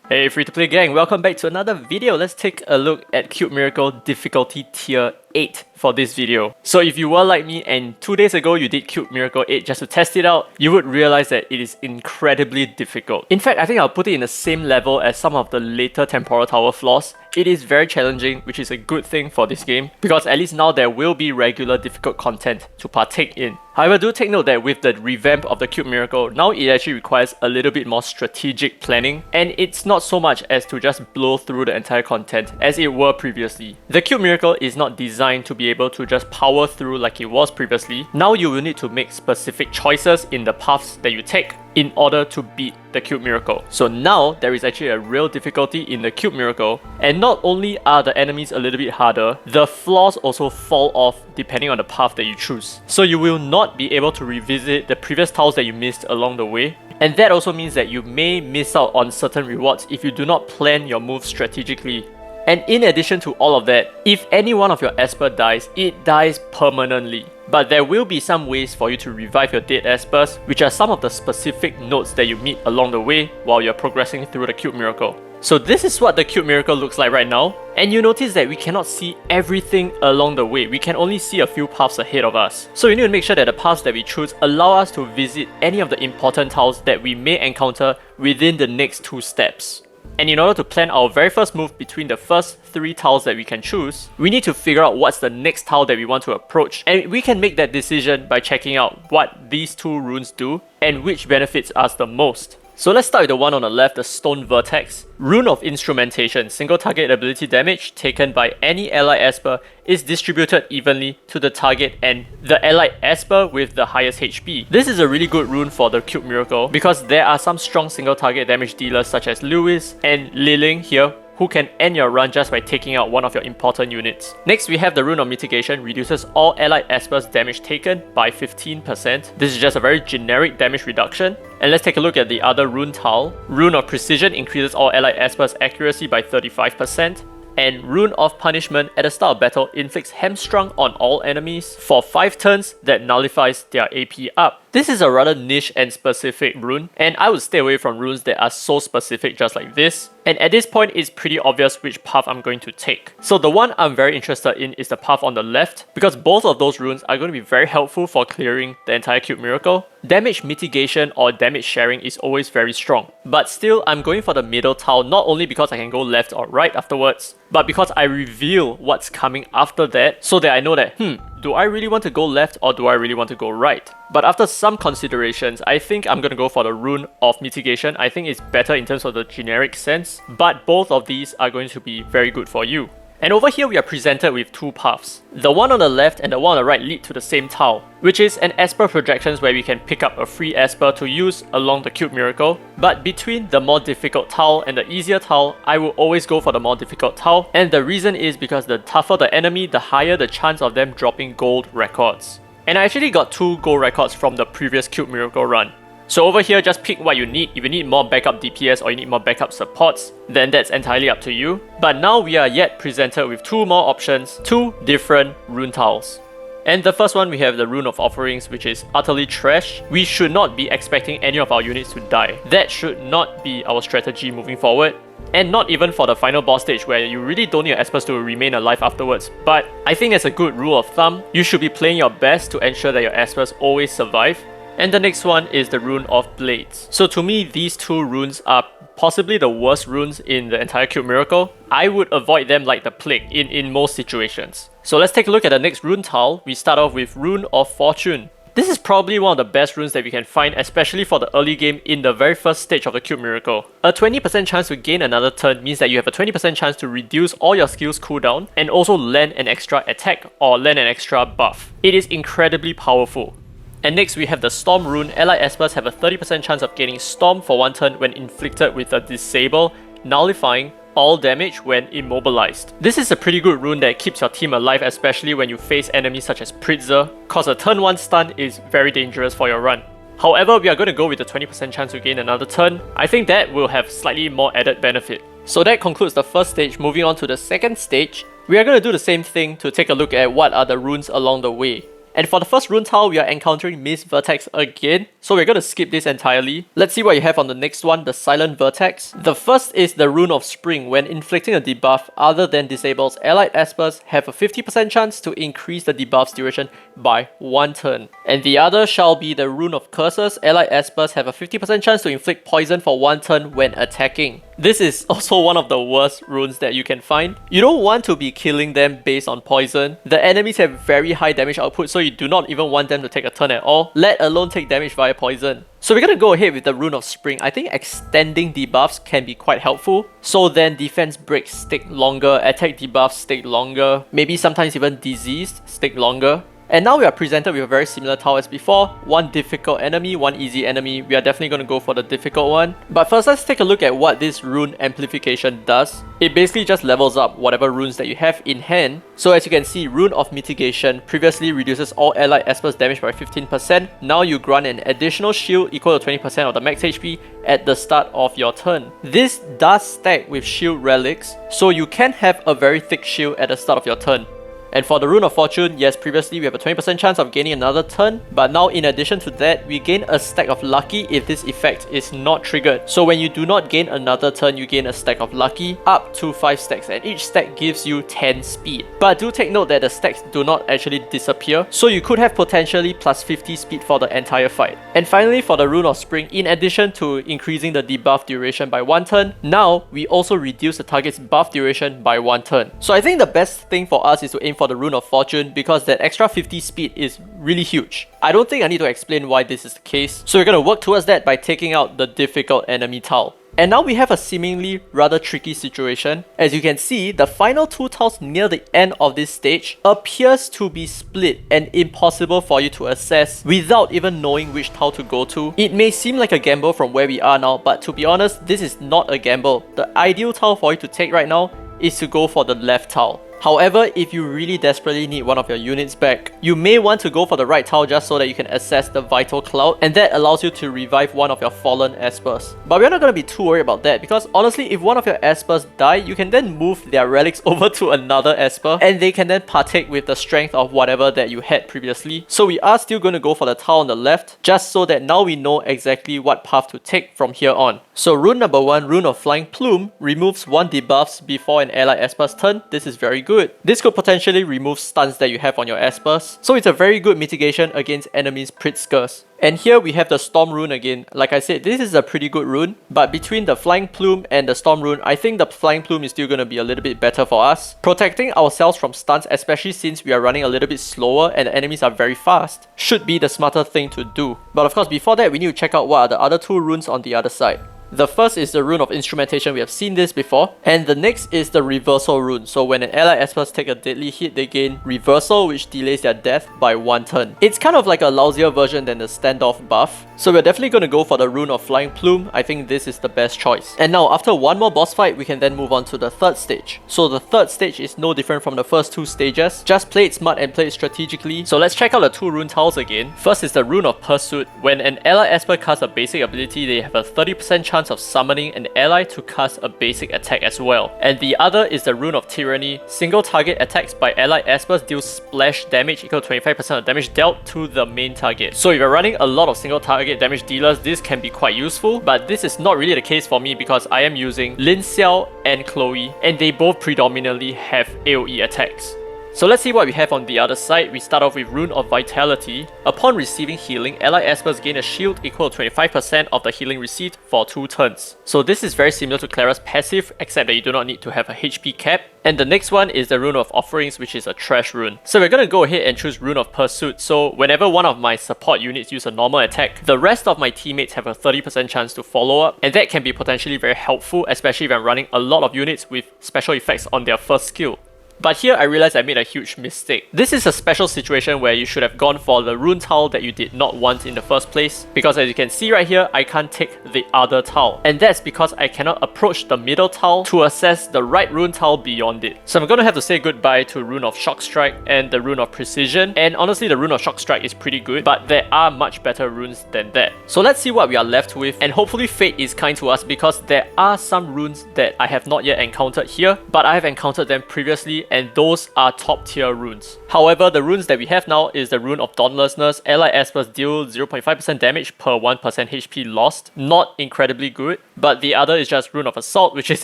Hey free-to-play gang, welcome back to another video. Let's take a look at Cube Miracle difficulty tier 8 for this video. So if you were like me and 2 days ago you did Cube Miracle 8 just to test it out, you would realize that it is incredibly difficult. In fact, I think I'll put it in the same level as some of the later Temporal Tower flaws. It is very challenging, which is a good thing for this game, because at least now there will be regular difficult content to partake in. However, do take note that with the revamp of the Cube Miracle, now it actually requires a little bit more strategic planning, and it's not so much as to just blow through the entire content as it were previously. The Cube Miracle is not designed to be able to just power through like it was previously. Now you will need to make specific choices in the paths that you take in order to beat the Cube Miracle. So now there is actually a real difficulty in the Cube Miracle, and not only are the enemies a little bit harder, the floors also fall off depending on the path that you choose. So you will not be able to revisit the previous tiles that you missed along the way. And that also means that you may miss out on certain rewards if you do not plan your moves strategically. And in addition to all of that, if any one of your Esper dies, it dies permanently. But there will be some ways for you to revive your dead Espers, which are some of the specific nodes that you meet along the way while you're progressing through the Cube Miracle. So this is what the Cube Miracle looks like right now, and you notice that we cannot see everything along the way. We can only see a few paths ahead of us. So you need to make sure that the paths that we choose allow us to visit any of the important tiles that we may encounter within the next 2 steps. And in order to plan our very first move between the first 3 tiles that we can choose, we need to figure out what's the next tile that we want to approach, and we can make that decision by checking out what these 2 runes do and which benefits us the most. So let's start with the one on the left, the Stone Vertex. Rune of Instrumentation, single target ability damage taken by any allied Esper is distributed evenly to the target and the allied Esper with the highest HP. This is a really good rune for the Cube Miracle because there are some strong single target damage dealers such as Lewis and Liling here, who can end your run just by taking out one of your important units. Next, we have the Rune of Mitigation, reduces all allied Espers damage taken by 15%. This is just a very generic damage reduction. And let's take a look at the other rune tile. Rune of Precision increases all allied Espers accuracy by 35%. And Rune of Punishment at the start of battle inflicts hamstrung on all enemies for 5 turns that nullifies their AP up. This is a rather niche and specific rune, and I would stay away from runes that are so specific just like this. And at this point, it's pretty obvious which path I'm going to take. So the one I'm very interested in is the path on the left, because both of those runes are going to be very helpful for clearing the entire Cube Miracle. Damage mitigation or damage sharing is always very strong, but still I'm going for the middle tile, not only because I can go left or right afterwards, but because I reveal what's coming after that so that I know that, do I really want to go left or do I really want to go right? But after some considerations, I think I'm going to go for the Rune of Mitigation. I think it's better in terms of the generic sense, but both of these are going to be very good for you. And over here we are presented with 2 paths. The one on the left and the one on the right lead to the same tile, which is an Esper Projections where we can pick up a free Esper to use along the Cube Miracle. But between the more difficult tile and the easier tile, I will always go for the more difficult tile, and the reason is because the tougher the enemy, the higher the chance of them dropping gold records. And I actually got 2 gold records from the previous Cube Miracle run. So over here, just pick what you need. If you need more backup DPS or you need more backup supports, then that's entirely up to you. But now we are yet presented with 2 more options, 2 different rune tiles. And the first one, we have the Rune of Offerings, which is utterly trash. We should not be expecting any of our units to die. That should not be our strategy moving forward. And not even for the final boss stage where you really don't need your Espers to remain alive afterwards. But I think as a good rule of thumb, you should be playing your best to ensure that your Espers always survive. And the next one is the Rune of Blades. So to me, these 2 runes are possibly the worst runes in the entire Cube Miracle. I would avoid them like the plague in most situations. So let's take a look at the next rune tile. We start off with Rune of Fortune. This is probably one of the best runes that we can find, especially for the early game in the very first stage of the Cube Miracle. A 20% chance to gain another turn means that you have a 20% chance to reduce all your skills cooldown and also land an extra attack or land an extra buff. It is incredibly powerful. And next we have the Storm rune. Allied Espers have a 30% chance of gaining Storm for 1 turn when inflicted with a Disable, nullifying all damage when immobilized. This is a pretty good rune that keeps your team alive, especially when you face enemies such as Pritzer, cause a turn 1 stun is very dangerous for your run. However, we are going to go with the 20% chance to gain another turn. I think that will have slightly more added benefit. So that concludes the first stage. Moving on to the second stage, we are going to do the same thing to take a look at what are the runes along the way. And for the first rune tile, we are encountering Miss Vertex again, so we're going to skip this entirely. Let's see what you have on the next one, the Silent Vertex. The first is the Rune of Spring. When inflicting a debuff other than disables, allied espers have a 50% chance to increase the debuff's duration by 1 turn. And the other shall be the Rune of Curses. Allied espers have a 50% chance to inflict poison for 1 turn when attacking. This is also one of the worst runes that you can find. You don't want to be killing them based on poison. The enemies have very high damage output, so you do not even want them to take a turn at all, let alone take damage via poison. So we're gonna go ahead with the Rune of Spring. I think extending debuffs can be quite helpful. So then defense breaks stick longer, attack debuffs stick longer, maybe sometimes even diseased stick longer. And now we are presented with a very similar tile as before. One difficult enemy, one easy enemy. We are definitely going to go for the difficult one. But first, let's take a look at what this rune amplification does. It basically just levels up whatever runes that you have in hand. So as you can see, Rune of Mitigation previously reduces all allied espers damage by 15%. Now you grant an additional shield equal to 20% of the max HP at the start of your turn. This does stack with shield relics, so you can have a very thick shield at the start of your turn. And for the Rune of Fortune, yes, previously we have a 20% chance of gaining another turn, but now in addition to that, we gain a stack of Lucky if this effect is not triggered. So when you do not gain another turn, you gain a stack of Lucky, up to 5 stacks, and each stack gives you 10 speed. But do take note that the stacks do not actually disappear, so you could have potentially plus 50 speed for the entire fight. And finally, for the Rune of Spring, in addition to increasing the debuff duration by 1 turn, now we also reduce the target's buff duration by 1 turn. So I think the best thing for us is to aim for the Rune of Fortune, because that extra 50 speed is really huge. I don't think I need to explain why this is the case, so we're going to work towards that by taking out the difficult enemy tile. And now we have a seemingly rather tricky situation. As you can see, the final 2 tiles near the end of this stage appears to be split and impossible for you to assess without even knowing which tile to go to. It may seem like a gamble from where we are now, but to be honest, this is not a gamble. The ideal tile for you to take right now is to go for the left tile. However, if you really desperately need one of your units back, you may want to go for the right tile just so that you can access the Vital Cloud, and that allows you to revive one of your fallen espers. But we're not going to be too worried about that, because honestly, if one of your espers die, you can then move their relics over to another esper, and they can then partake with the strength of whatever that you had previously. So we are still going to go for the tile on the left, just so that now we know exactly what path to take from here on. So rune number 1, Rune of Flying Plume, removes 1 debuffs before an allied esper's turn. This is very good. This could potentially remove stuns that you have on your espers, so it's a very good mitigation against enemies' Pritzkers. And here we have the Storm Rune again. Like I said, this is a pretty good rune, but between the Flying Plume and the Storm Rune, I think the Flying Plume is still going to be a little bit better for us. Protecting ourselves from stuns, especially since we are running a little bit slower and the enemies are very fast, should be the smarter thing to do. But of course, before that, we need to check out what are the other 2 runes on the other side. The first is the Rune of Instrumentation, we have seen this before, and the next is the Reversal Rune. So when an allied espers take a deadly hit, they gain Reversal, which delays their death by 1 turn. It's kind of like a lousier version than the standoff buff, so we're definitely going to go for the Rune of Flying Plume. I think this is the best choice. And now after one more boss fight, we can then move on to the third stage. So the third stage is no different from the first 2 stages, just play it smart and play it strategically. So let's check out the 2 rune tiles again. First is the Rune of Pursuit. When an allied esper casts a basic ability, they have a 30% chance of summoning an ally to cast a basic attack as well. And the other is the Rune of Tyranny. Single target attacks by allied espers deal splash damage equal to 25% of damage dealt to the main target. So if you're running a lot of single target damage dealers, this can be quite useful, but this is not really the case for me because I am using Lin Xiao and Chloe, and they both predominantly have AoE attacks. So let's see what we have on the other side. We start off with Rune of Vitality. Upon receiving healing, allied espers gain a shield equal to 25% of the healing received for 2 turns. So this is very similar to Clara's passive, except that you do not need to have a HP cap. And the next one is the Rune of Offerings, which is a trash rune. So we're going to go ahead and choose Rune of Pursuit. So whenever one of my support units use a normal attack, the rest of my teammates have a 30% chance to follow up, and that can be potentially very helpful, especially if I'm running a lot of units with special effects on their first skill. But here I realized I made a huge mistake. This is a special situation where you should have gone for the rune tile that you did not want in the first place, because as you can see right here, I can't take the other tile. And that's because I cannot approach the middle tile to access the right rune tile beyond it. So I'm going to have to say goodbye to Rune of Shock Strike and the Rune of Precision. And honestly, the Rune of Shock Strike is pretty good, but there are much better runes than that. So let's see what we are left with, and hopefully fate is kind to us because there are some runes that I have not yet encountered here, but I have encountered them previously, and those are top tier runes. However, the runes that we have now is the Rune of Dauntlessness. Allied Espers deal 0.5% damage per 1% HP lost. Not incredibly good, but the other is just Rune of Assault, which is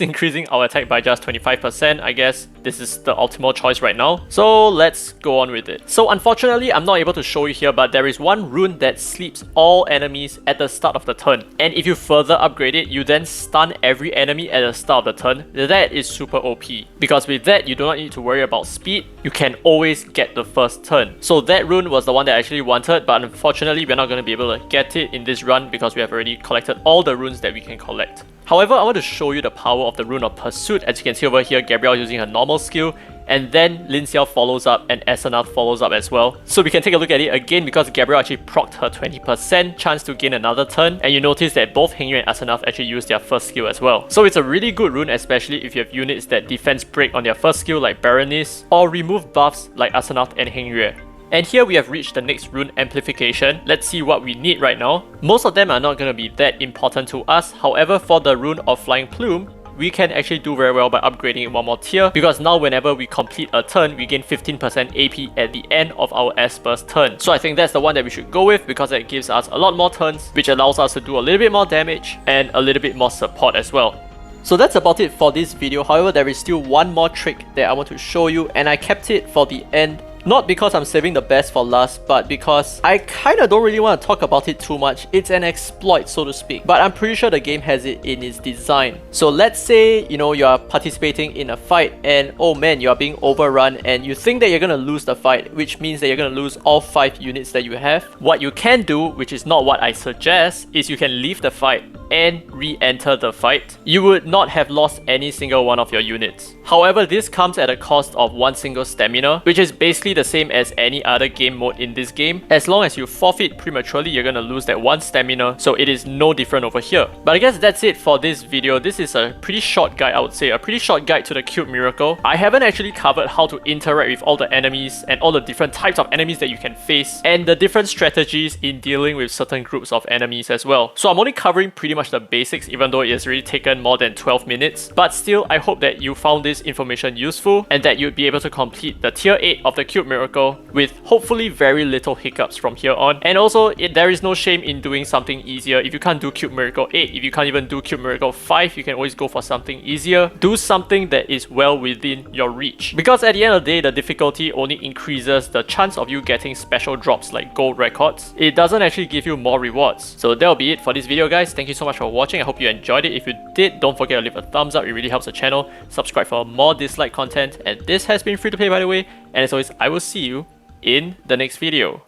increasing our attack by just 25%. I guess this is the optimal choice right now. So let's go on with it. So unfortunately, I'm not able to show you here, but there is one rune that sleeps all enemies at the start of the turn. And if you further upgrade it, you then stun every enemy at the start of the turn. That is super OP. Because with that, you do not need to worry about speed. You can always get the first turn. So that rune was the one that I actually wanted, but unfortunately, we're not going to be able to get it in this run because we have already collected all the runes that we can collect. However, I want to show you the power of the Rune of Pursuit. As you can see over here, Gabrielle using her normal skill, and then Lin Xiao follows up and Asenath follows up as well. So we can take a look at it again because Gabrielle actually procced her 20% chance to gain another turn, and you notice that both Hengyue and Asenath actually use their first skill as well. So it's a really good rune, especially if you have units that defense break on their first skill like Berenice, or remove buffs like Asenath and Hengyue. And here we have reached the next rune, Amplification. Let's see what we need right now. Most of them are not going to be that important to us. However, for the Rune of Flying Plume, we can actually do very well by upgrading it one more tier, because now whenever we complete a turn, we gain 15% AP at the end of our Esper's turn. So I think that's the one that we should go with because it gives us a lot more turns, which allows us to do a little bit more damage and a little bit more support as well. So that's about it for this video. However, there is still one more trick that I want to show you, and I kept it for the end. Not because I'm saving the best for last, but because I kinda don't really want to talk about it too much. It's an exploit, so to speak, but I'm pretty sure the game has it in its design. So let's say, you know, you are participating in a fight and oh man, you are being overrun and you think that you're gonna lose the fight, which means that you're gonna lose all 5 units that you have. What you can do, which is not what I suggest, is you can leave the fight and re-enter the fight. You would not have lost any single one of your units. However, this comes at a cost of 1 single stamina, which is basically the same as any other game mode in this game. As long as you forfeit prematurely, you're gonna lose that 1 stamina, so it is no different over here. But I guess that's it for this video. This is a pretty short guide, I would say, a pretty short guide to the Cube Miracle. I haven't actually covered how to interact with all the enemies and all the different types of enemies that you can face, and the different strategies in dealing with certain groups of enemies as well. So I'm only covering pretty much the basics, even though it has already taken more than 12 minutes. But still, I hope that you found this information useful and that you'd be able to complete the tier 8 of the Cube Miracle with hopefully very little hiccups from here on. And also, there is no shame in doing something easier. If you can't do Cube Miracle 8, if you can't even do Cube Miracle 5, you can always go for something easier. Do something that is well within your reach. Because at the end of the day, the difficulty only increases the chance of you getting special drops like gold records. It doesn't actually give you more rewards. So that'll be it for this video, guys. Thank you so much for watching. I hope you enjoyed it. If you did, don't forget to leave a thumbs up. It really helps the channel. Subscribe for more Dislyte content. And this has been Free to Play, by the way. And as always, I will see you in the next video.